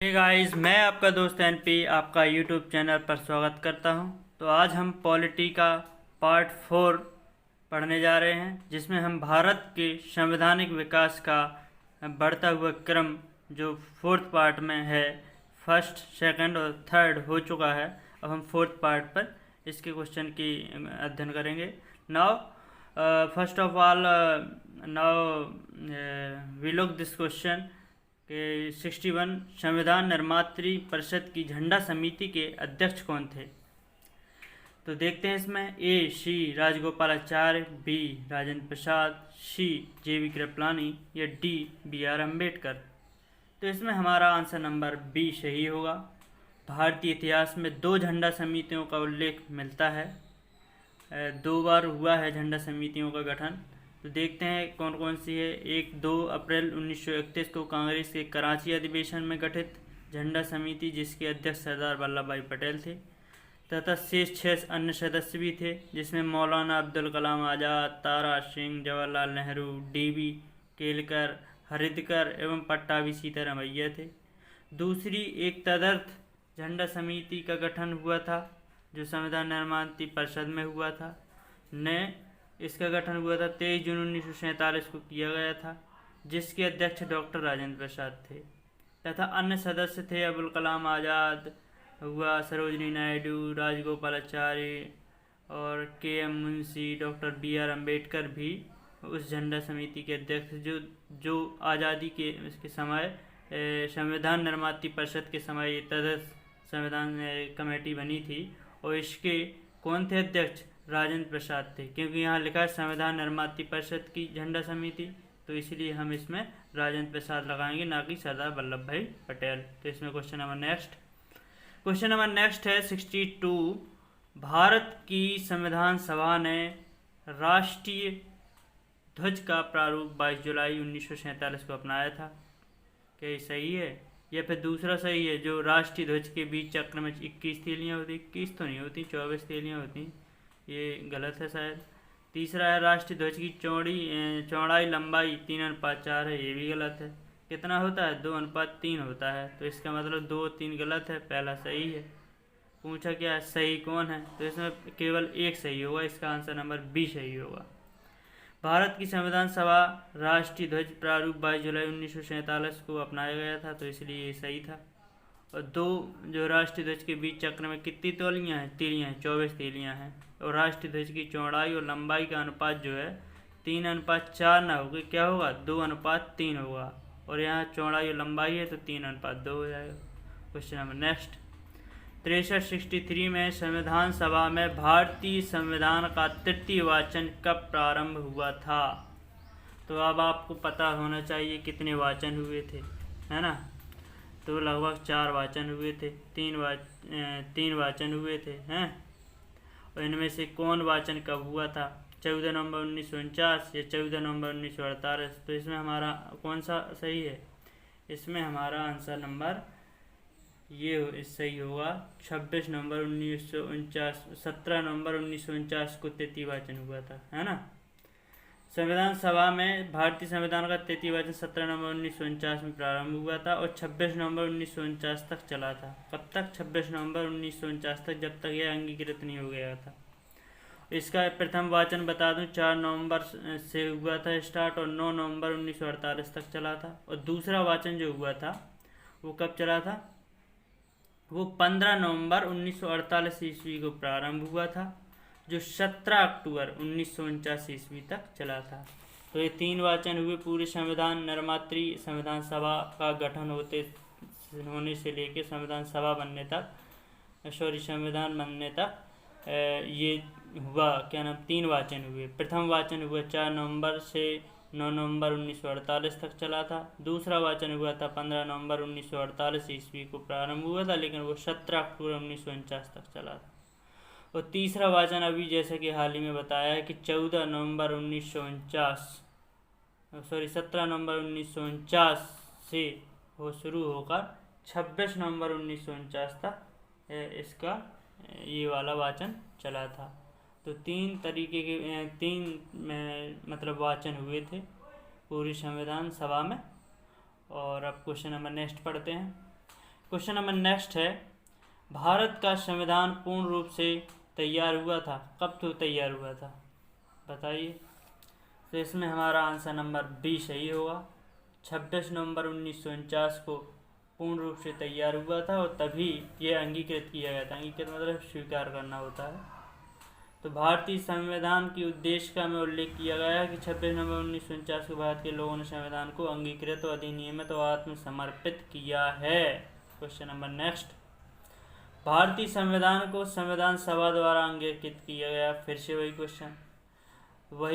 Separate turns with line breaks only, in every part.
Hey guys, मैं आपका दोस्त एनपी आपका यूट्यूब चैनल पर स्वागत करता हूं। तो आज हम पॉलिटी का पार्ट 4 पढ़ने जा रहे हैं, जिसमें हम भारत के संवैधानिक विकास का बढ़ता हुआ क्रम जो फोर्थ पार्ट में है, फर्स्ट सेकंड और थर्ड हो चुका है। अब हम फोर्थ पार्ट पर इसके क्वेश्चन की अध्ययन करेंगे। Now first of all now we look this question के 61 संविधान निर्मात्री परिषद की झंडा समिति के अध्यक्ष कौन थे। तो देखते हैं इसमें ए सी राजगोपालाचार्य, बी राजेंद्र प्रसाद, सी जेवी कृपलानी या डी बी आर अम्बेडकर। तो इसमें हमारा आंसर नंबर बी सही होगा। भारतीय इतिहास में 2 झंडा समितियों का उल्लेख मिलता है, 2 बार हुआ है झंडा समितियों का गठन। तो देखते हैं कौन कौन सी है। 2 अप्रैल 1931 को कांग्रेस के कराची अधिवेशन में गठित झंडा समिति, जिसके अध्यक्ष सरदार वल्लभ भाई पटेल थे, तथा शेष 6 अन्य सदस्य भी थे, जिसमें मौलाना अब्दुल कलाम आज़ाद, तारा सिंह, जवाहरलाल नेहरू, डीबी केलकर, हरिदकर एवं पट्टाभी सीतारामैया थे। दूसरी एक तदर्थ झंडा समिति का गठन हुआ था, जो संविधान निर्मात्री परिषद में हुआ था। इसका गठन हुआ था 23 जून 1947 को किया गया था, जिसके अध्यक्ष डॉक्टर राजेंद्र प्रसाद थे, तथा अन्य सदस्य थे अब्दुल कलाम आज़ाद हुआ, सरोजिनी नायडू, राजगोपालाचार्य और K M Munshi, doctor B R Ambedkar भी उस झंडा समिति के अध्यक्ष जो आज़ादी के इसके समय संविधान निर्मात्री परिषद के समय तदर्थ संविधान कमेटी बनी थी, और इसके कौन थे अध्यक्ष? राजेंद्र प्रसाद थे, क्योंकि यहाँ लिखा है संविधान निर्मात्री परिषद की झंडा समिति, तो इसलिए हम इसमें राजेंद्र प्रसाद लगाएंगे, ना कि सरदार वल्लभ भाई पटेल। तो इसमें क्वेश्चन नंबर नेक्स्ट है 62। भारत की संविधान सभा ने राष्ट्रीय ध्वज का प्रारूप 22 जुलाई 1947 को अपनाया था। क्या ये सही है या फिर दूसरा सही है, जो राष्ट्रीय ध्वज के बीच चक्र में 21 तीलियाँ होती? 21 तो नहीं होती, 24 तीलियाँ होती, ये गलत है शायद। तीसरा है राष्ट्रीय ध्वज की चौड़ाई लंबाई 3:4 है, ये भी गलत है। कितना होता है? 2:3 होता है। तो इसका मतलब 2 3 गलत है, पहला सही है। पूछा क्या है, सही कौन है? तो इसमें केवल एक सही होगा, इसका आंसर नंबर बी सही होगा। भारत की संविधान सभा राष्ट्रीय ध्वज प्रारूप 22 जुलाई 1947 को अपनाया गया था, तो इसलिए ये सही था। और 2 जो राष्ट्रीय ध्वज के बीच चक्र में कितनी तीलियाँ हैं? 24 तीलियाँ हैं। और राष्ट्रीय ध्वज की चौड़ाई और लंबाई का अनुपात जो है 3:4 ना होगा, क्या होगा? 2:3 होगा। और यहाँ चौड़ाई और लंबाई है तो 3:2 हो जाएगा। क्वेश्चन नंबर नेक्स्ट 63 में संविधान सभा में भारतीय संविधान का 3य वाचन कब प्रारंभ हुआ था? तो अब आपको पता होना चाहिए कितने वाचन हुए थे, है ना? तो लगभग 4 वाचन हुए थे, 3 वाचन हुए थे, हैं? और इनमें से कौन वाचन कब हुआ था? 14 नवंबर 1949 या 14 नवंबर 1948? तो इसमें हमारा कौन सा सही है? इसमें हमारा आंसर नंबर ये सही होगा 26 नवंबर 1949, 17 नवंबर 1949 को 3य वाचन हुआ था, है ना? संविधान सभा में भारतीय संविधान का 3य वाचन 17 नवंबर 1949 में प्रारंभ हुआ था और 26 नवंबर 1949 तक चला था। कब तक? 26 नवंबर 1949 तक, जब तक यह अंगीकृत नहीं हो गया था। इसका प्रथम वाचन बता दूं 4 नवंबर से हुआ था स्टार्ट, और 9 नवंबर 1948 तक चला था। और दूसरा वाचन जो हुआ था वो कब चला था? वो 15 नवंबर 1948 ईस्वी को प्रारंभ हुआ था, जो 17 अक्टूबर 1949 ईस्वी तक चला था। तो ये 3 वाचन हुए पूरे संविधान निर्मात्री संविधान सभा का गठन होने से लेके संविधान बनने तक ये हुआ, क्या नाम, 3 वाचन हुए। प्रथम वाचन हुआ 4 नवंबर से 9 नवंबर 1948 तक चला था। दूसरा वाचन हुआ था 15 नवंबर 1948 ईस्वी को प्रारंभ हुआ था, लेकिन वो 17 अक्टूबर 1949 तक चला था। और तीसरा वाचन अभी जैसे कि हाल ही में बताया है कि 17 नवंबर 1949 से वो शुरू होकर 26 नवंबर 1949 तक इसका ये वाला वाचन चला था। तो 3 तरीके के 3 मतलब वाचन हुए थे पूरी संविधान सभा में। और अब क्वेश्चन नंबर नेक्स्ट पढ़ते हैं क्वेश्चन नंबर नेक्स्ट है, भारत का संविधान पूर्ण रूप से तैयार हुआ था, कब तो तैयार हुआ था बताइए। तो इसमें हमारा आंसर नंबर बी सही होगा। 26 नवंबर 1949 को पूर्ण रूप से तैयार हुआ था और तभी ये अंगीकृत किया गया था। अंगीकृत मतलब स्वीकार करना होता है। तो भारतीय संविधान की उद्देशिका में उल्लेख किया गया है कि 26 नवंबर 1949 को भारत के लोगों ने संविधान को अंगीकृत और अधिनियमित और आत्मसमर्पित किया है। क्वेश्चन नंबर नेक्स्ट, भारतीय संविधान को संविधान सभा द्वारा अंगीकृत किया गया। फिर से वही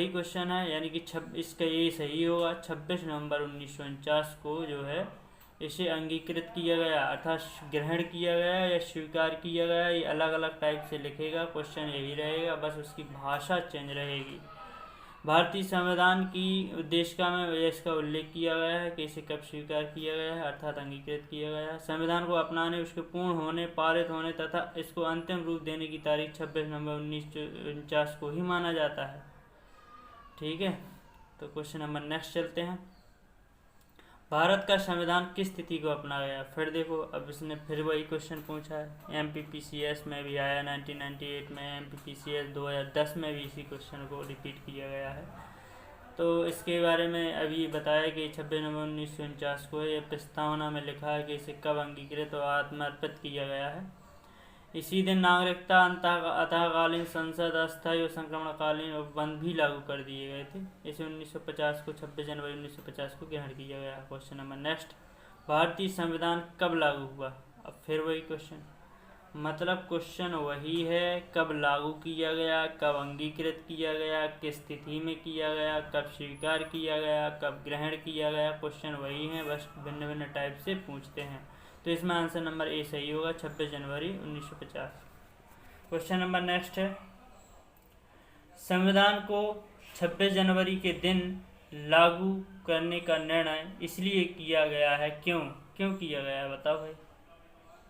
क्वेश्चन है, यानी कि इसका ये सही होगा। 26 नवंबर 1949 को जो है इसे अंगीकृत किया गया, अर्थात ग्रहण किया गया या स्वीकार किया गया। ये अलग अलग टाइप से लिखेगा, क्वेश्चन यही रहेगा, बस उसकी भाषा चेंज रहेगी। भारतीय संविधान की उद्देशिका में इसका उल्लेख किया गया है कि इसे कब स्वीकार किया गया है, अर्थात अंगीकृत किया गया है। संविधान को अपनाने, उसके पूर्ण होने, पारित होने तथा इसको अंतिम रूप देने की तारीख 26 नवंबर 1949 को ही माना जाता है। ठीक है, तो क्वेश्चन नंबर नेक्स्ट चलते हैं। भारत का संविधान किस तिथि को अपना गया? फिर देखो, अब इसने फिर वही क्वेश्चन पूछा है। MPPCS में भी आया 1998 में, MPPCS 2010 में भी इसी क्वेश्चन को रिपीट किया गया है। तो इसके बारे में अभी बताया कि 26 नवंबर 1949 को यह प्रस्तावना में लिखा है कि इसे कब अंगीकृत और आत्मर्पित किया गया है। इसी दिन नागरिकता अंतःकालीन संसद अस्थायी और संक्रमणकालीन उपबंध भी लागू कर दिए गए थे। इसे 1950 को 26 जनवरी 1950 को ग्रहण किया गया। क्वेश्चन नंबर नेक्स्ट, भारतीय संविधान कब लागू हुआ? अब फिर वही क्वेश्चन, मतलब क्वेश्चन वही है, कब लागू किया गया, कब अंगीकृत किया गया, किस तिथि में किया गया, कब स्वीकार किया गया, कब ग्रहण किया गया। क्वेश्चन वही है, बस भिन्न भिन्न टाइप से पूछते हैं। तो इसमें आंसर नंबर ए सही होगा, 26 जनवरी 1950। क्वेश्चन नंबर नेक्स्ट है, संविधान को 26 जनवरी के दिन लागू करने का निर्णय इसलिए किया गया है, क्यों किया गया है बताओ भाई,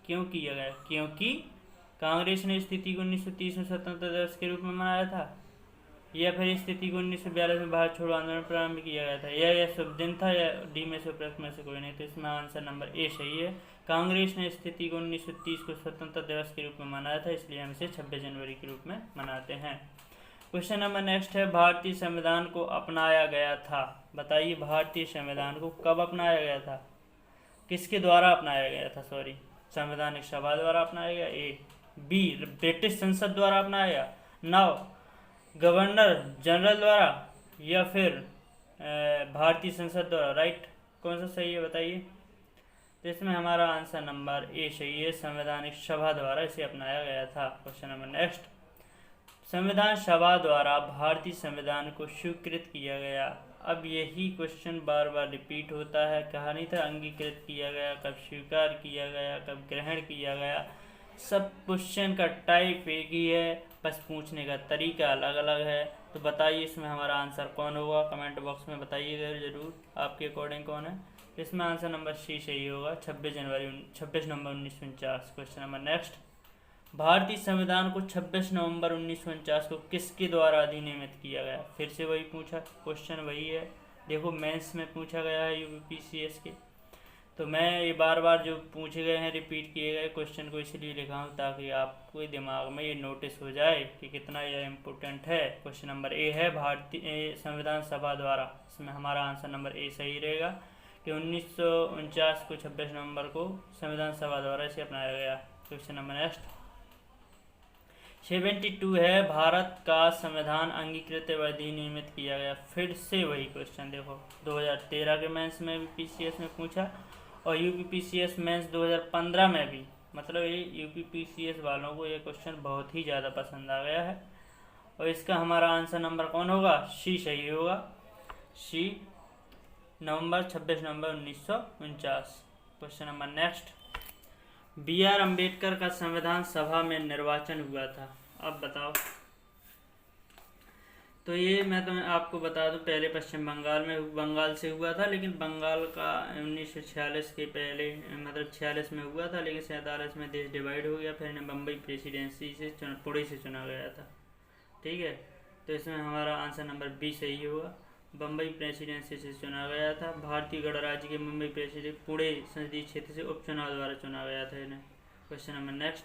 क्यों किया गया? क्योंकि कांग्रेस ने स्थिति को 1930 में स्वतंत्रता दिवस के रूप में मनाया था, या फिर स्थिति को 1942 में भारत छोड़ो आंदोलन प्रारंभ किया गया था, या शुभ दिन था, या डी में से प्रश्न में से कोई नहीं। तो इसमें आंसर नंबर ए सही है। कांग्रेस ने स्थिति को 1930 को स्वतंत्रता दिवस के रूप में मनाया था, इसलिए हम इसे 26 जनवरी के रूप में मनाते हैं। क्वेश्चन नंबर नेक्स्ट है, भारतीय संविधान को अपनाया गया था। बताइए, भारतीय संविधान को कब अपनाया गया था, किसके द्वारा अपनाया गया था? सॉरी, संवैधानिक सभा द्वारा अपनाया गया, ए। बी, ब्रिटिश संसद द्वारा अपनाया गया, नाउ गवर्नर जनरल द्वारा, या फिर भारतीय संसद द्वारा। राइट, कौन सा सही है बताइए? तो इसमें हमारा आंसर नंबर ए सही है, संवैधानिक सभा द्वारा इसे अपनाया गया था। क्वेश्चन नंबर नेक्स्ट, संविधान सभा द्वारा भारतीय संविधान को स्वीकृत किया गया। अब यही क्वेश्चन बार बार रिपीट होता है, कहानी था अंगीकृत किया गया, कब स्वीकार किया गया, कब ग्रहण किया गया। सब क्वेश्चन का टाइप एक ही है, बस पूछने का तरीका अलग अलग है। तो बताइए इसमें हमारा आंसर कौन होगा, कमेंट बॉक्स में बताइएगा जरूर, आपके अकॉर्डिंग कौन है। इसमें आंसर नंबर सी सही होगा, 26 नवंबर 1949। क्वेश्चन नंबर नेक्स्ट, भारतीय संविधान को 26 नवंबर 1949 को किसके द्वारा अधिनियमित किया गया? फिर से वही पूछा, क्वेश्चन वही है। देखो, मेंस में पूछा गया है UPPCS के, तो मैं ये बार बार जो पूछे गए हैं, रिपीट किए गए क्वेश्चन को इसलिए लिखा हूँ ताकि आपको दिमाग में ये नोटिस हो जाए कि कितना यह इम्पोर्टेंट है। क्वेश्चन नंबर ए है, भारतीय संविधान सभा द्वारा। इसमें हमारा आंसर नंबर ए सही रहेगा कि 1949 को 26 नवंबर को संविधान सभा द्वारा इसे अपनाया गया। क्वेश्चन नंबर नेक्स्ट 72 है, भारत का संविधान अंगीकृत व अधिनियमित किया गया। फिर से वही क्वेश्चन, देखो 2013 के मेंस में भी PCS में पूछा और UPPCS मेंस 2015 में भी। मतलब ये UPPCS वालों को ये क्वेश्चन बहुत ही ज़्यादा पसंद आ गया है। और इसका हमारा आंसर नंबर कौन होगा? सी सही होगा, सी 26 नवंबर 1949। Question number next, BR Ambedkar का संविधान सभा में निर्वाचन हुआ था। अब बताओ। तो ये मैं तो आपको बता दूं, पहले पश्चिम बंगाल से हुआ था, लेकिन बंगाल का 1946 के पहले मतलब 46 में हुआ था, लेकिन 47 में देश डिवाइड हो गया, फिर इन्हें बम्बई प्रेसिडेंसी से पुणे से चुना गया था। ठीक है, तो इसमें हमारा आंसर नंबर बी सही होगा। बम्बई प्रेसिडेंसी से चुना गया था। भारतीय गणराज्य के मुंबई प्रेसिडेंट पुणे संसदीय क्षेत्र से उपचुनाव द्वारा चुना गया था इन्हें। Question number next,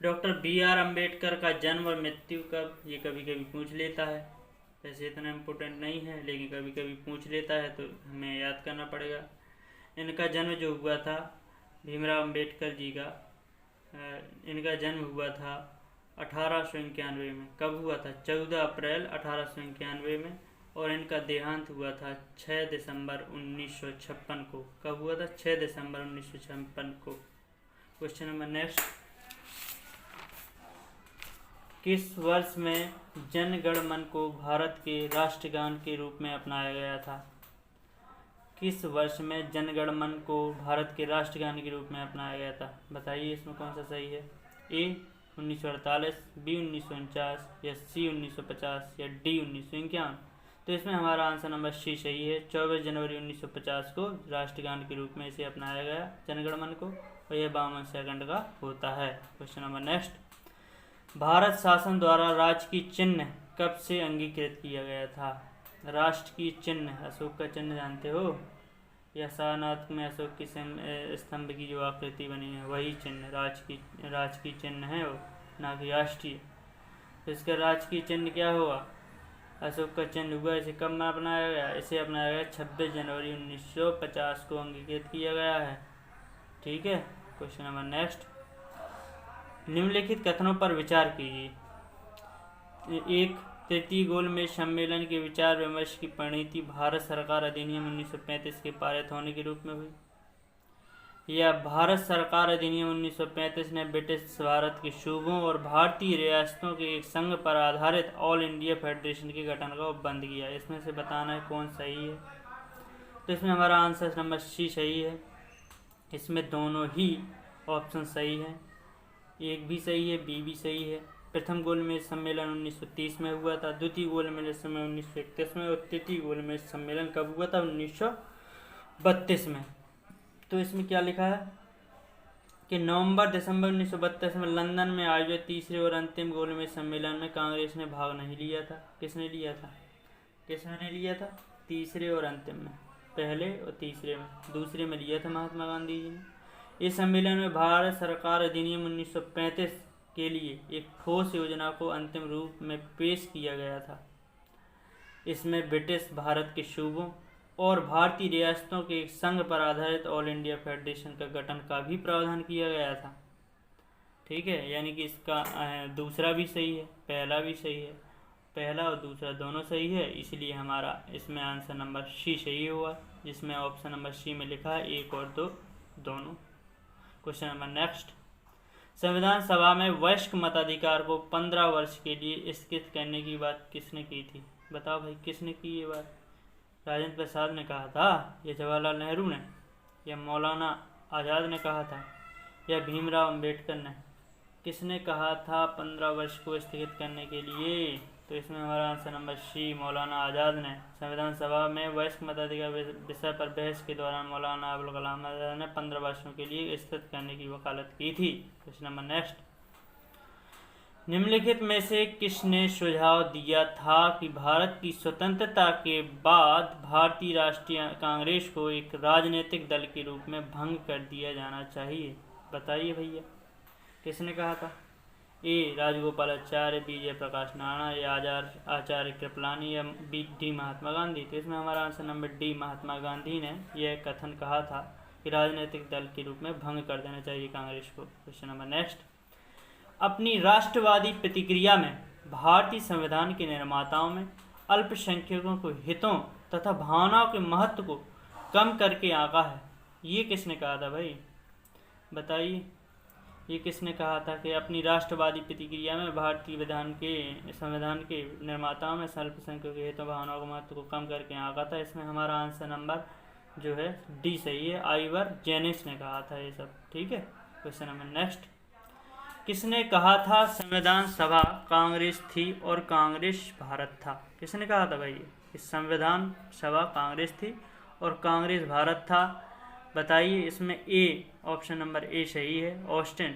doctor BR Ambedkar का जन्म और मृत्यु कब? ये कभी कभी पूछ लेता है, वैसे इतना इम्पोर्टेंट नहीं है लेकिन कभी कभी पूछ लेता है तो हमें याद करना पड़ेगा। इनका जन्म जो हुआ था भीमराव अम्बेडकर जी का, इनका जन्म हुआ था 1891 में। कब हुआ था? 14 अप्रैल 1891 में। और इनका देहांत हुआ था 6 दिसंबर 1956 को। कब हुआ था? 6 दिसंबर 1956 को। क्वेश्चन नंबर नेक्स्ट, किस वर्ष में जन गण मन को भारत के राष्ट्रगान के रूप में अपनाया गया था? किस वर्ष में जन गण मन को भारत के राष्ट्रगान के रूप में अपनाया गया था? बताइए इसमें कौन सा सही है? A 1948, B 1949 या C 1950 या D 1951? तो इसमें हमारा आंसर नंबर C सही है। 24 जनवरी 1950 को राष्ट्रगान के रूप में इसे अपनाया गया जनगण मन को, और यह 52 सेकंड का होता है। क्वेश्चन नंबर नेक्स्ट, भारत शासन द्वारा राष्ट्र की चिन्ह कब से अंगीकृत किया गया था? राष्ट्र की चिन्ह, अशोक का चिन्ह जानते हो, या सारनाथ में अशोक की स्तंभ की जो आकृति बनी है वही चिन्ह राष्ट्र की चिन्ह है वो, ना कि राष्ट्रीय। तो इसका राष्ट्र की चिन्ह क्या होगा? अशोक का चिन्ह हुआ। इसे कब अपनाया गया? इसे अपनाया गया 26 जनवरी 1950 को अंगीकृत किया गया है। ठीक है। क्वेश्चन नंबर नेक्स्ट, निम्नलिखित कथनों पर विचार कीजिए। एक, तृतीय गोलमेज सम्मेलन के विचार विमर्श की परिणति भारत सरकार अधिनियम 1935 के पारित होने के रूप में हुई, या भारत सरकार अधिनियम 1935 ने ब्रिटिश भारत के सूबों और भारतीय रियासतों के एक संघ पर आधारित ऑल इंडिया फेडरेशन के गठन का उपबंध किया। इसमें से बताना है कौन सही है। तो इसमें हमारा आंसर नंबर C सही है। इसमें दोनों ही ऑप्शन सही है, एक भी सही है, बी भी सही है। प्रथम गोलमेज सम्मेलन 1930 में हुआ था, द्वितीय गोलमेज सम्मेलन 1931 में, और तृतीय गोलमेज सम्मेलन कब हुआ था? 1932 में। तो इसमें क्या लिखा है कि नवंबर दिसंबर 1932 में लंदन में आयोजित तीसरे और अंतिम गोलमेज सम्मेलन में कांग्रेस ने भाग नहीं लिया था। किसने लिया था? किसने लिया था? तीसरे और अंतिम में, पहले और तीसरे में। दूसरे में लिया था महात्मा गांधी जी ने। इस सम्मेलन में भारत सरकार अधिनियम 1935 के लिए एक ठोस योजना को अंतिम रूप में पेश किया गया था। इसमें ब्रिटिश भारत के सूबों और भारतीय रियासतों के एक संघ पर आधारित ऑल इंडिया फेडरेशन का गठन का भी प्रावधान किया गया था। ठीक है, यानी कि इसका दूसरा भी सही है, पहला भी सही है, पहला और दूसरा दोनों सही है, इसलिए हमारा इसमें आंसर नंबर C सही हुआ, जिसमें ऑप्शन नंबर C में लिखा है 1 और 2 दोनों। क्वेश्चन नंबर नेक्स्ट, संविधान सभा में वयस्क मताधिकार को 15 वर्ष के लिए स्थगित करने की बात किसने की थी? बताओ भाई, किसने की ये बात? राजेंद्र प्रसाद ने कहा था, या जवाहरलाल नेहरू ने, या मौलाना आज़ाद ने कहा था, या भीमराव अम्बेडकर ने? किसने कहा था 15 वर्ष को स्थगित करने के लिए? तो इसमें हमारा आंसर नंबर C मौलाना आज़ाद ने। संविधान सभा में वयस्क मताधिकार विषय पर बहस के दौरान मौलाना अबुल कलाम आज़ाद ने 15 वर्षों के लिए स्थगित करने की वकालत की थी। क्वेश्चन नंबर नेक्स्ट, निम्नलिखित में से किसने सुझाव दिया था कि भारत की स्वतंत्रता के बाद भारतीय राष्ट्रीय कांग्रेस को एक राजनीतिक दल के रूप में भंग कर दिया जाना चाहिए? बताइए भैया, किसने कहा था? A राजगोपालाचार्य, B जयप्रकाश नारायण, या आचार्य कृपलानी, या D महात्मा गांधी? तो इसमें हमारा answer number D Mahatma Gandhi ने यह कथन कहा था कि राजनीतिक दल के रूप में भंग कर देना चाहिए कांग्रेस को। क्वेश्चन नंबर नेक्स्ट, अपनी राष्ट्रवादी प्रतिक्रिया में भारतीय संविधान के निर्माताओं में अल्पसंख्यकों के हितों तथा भावनाओं के महत्व को कम करके आंका है। ये किसने कहा था भाई? बताइए, ये किसने कहा था कि अपनी राष्ट्रवादी प्रतिक्रिया में भारतीय संविधान के निर्माताओं में अल्पसंख्यकों के हितों भावनाओं के महत्व को कम करके आंका था? इसमें हमारा आंसर नंबर जो है D सही है, आइवर जेनिस ने कहा था ये सब। ठीक है। क्वेश्चन नंबर नेक्स्ट, किसने कहा था संविधान सभा कांग्रेस थी और कांग्रेस भारत था? किसने कहा था भाई ये संविधान सभा कांग्रेस थी और कांग्रेस भारत था? बताइए, इसमें A ऑप्शन नंबर A सही है। ऑस्टिन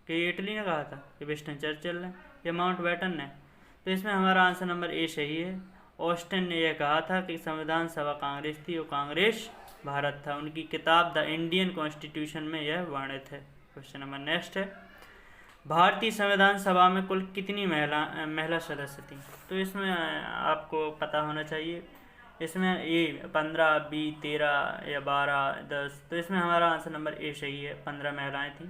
के इटली ने कहा था, कि विंस्टन चर्चिल ने, या माउंटबेटन ने? तो इसमें हमारा आंसर नंबर A सही है। ऑस्टिन ने यह कहा था कि संविधान सभा कांग्रेस थी और कांग्रेस भारत था। उनकी किताब द इंडियन कॉन्स्टिट्यूशन में यह वर्णित है। क्वेश्चन नंबर नेक्स्ट है, भारतीय संविधान सभा में कुल कितनी महिला सदस्य थी? तो इसमें आपको पता होना चाहिए, इसमें ए 15, बी 13 या 12, 10। तो इसमें हमारा आंसर नंबर ए सही है, 15 महिलाएं थीं,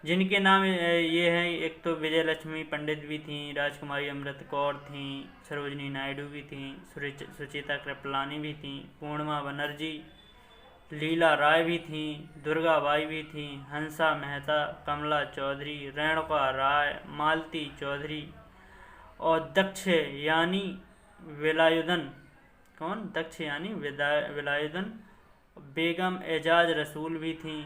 जिनके नाम ये हैं। एक तो विजय लक्ष्मी पंडित भी थीं, राजकुमारी अमृत कौर थीं, सरोजनी नायडू भी थीं, सुचिता कृपलानी भी थीं, पूर्णिमा बनर्जी, लीला राय भी थीं, दुर्गाबाई भी थीं, हंसा मेहता, कमला चौधरी, रेणुका राय, मालती चौधरी और दक्षयानी वेलायुधन, कौन? दक्षयानी वेलायुधन बेगम एजाज रसूल भी थीं,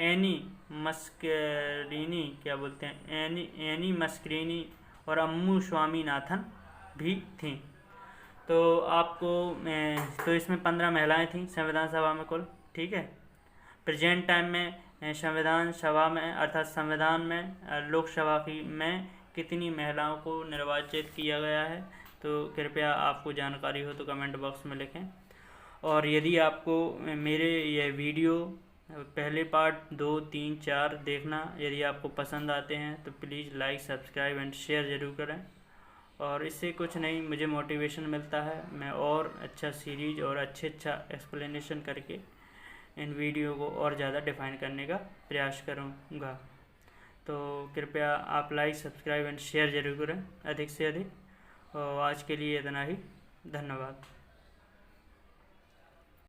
एनी मस्करीनी, क्या बोलते हैं, एनी मस्करीनी और अम्मू स्वामीनाथन भी थीं। तो आपको तो इसमें 15 महिलाएं थीं संविधान सभा में कुल, ठीक है। प्रेजेंट टाइम में संविधान सभा में अर्थात संविधान में लोकसभा की में कितनी महिलाओं को निर्वाचित किया गया है? तो कृपया आपको जानकारी हो तो कमेंट बॉक्स में लिखें। और यदि आपको मेरे यह वीडियो पहले पार्ट 2, 3, 4 देखना यदि आपको पसंद आते हैं तो please like, subscribe and share ज़रूर करें। और इससे कुछ नहीं, मुझे मोटिवेशन मिलता है, मैं और अच्छा सीरीज और अच्छा एक्सप्लेनेशन करके इन वीडियो को और ज़्यादा डिफाइन करने का प्रयास करूँगा। तो कृपया आप लाइक, सब्सक्राइब एंड शेयर ज़रूर करें अधिक से अधिक। और आज के लिए इतना ही, धन्यवाद।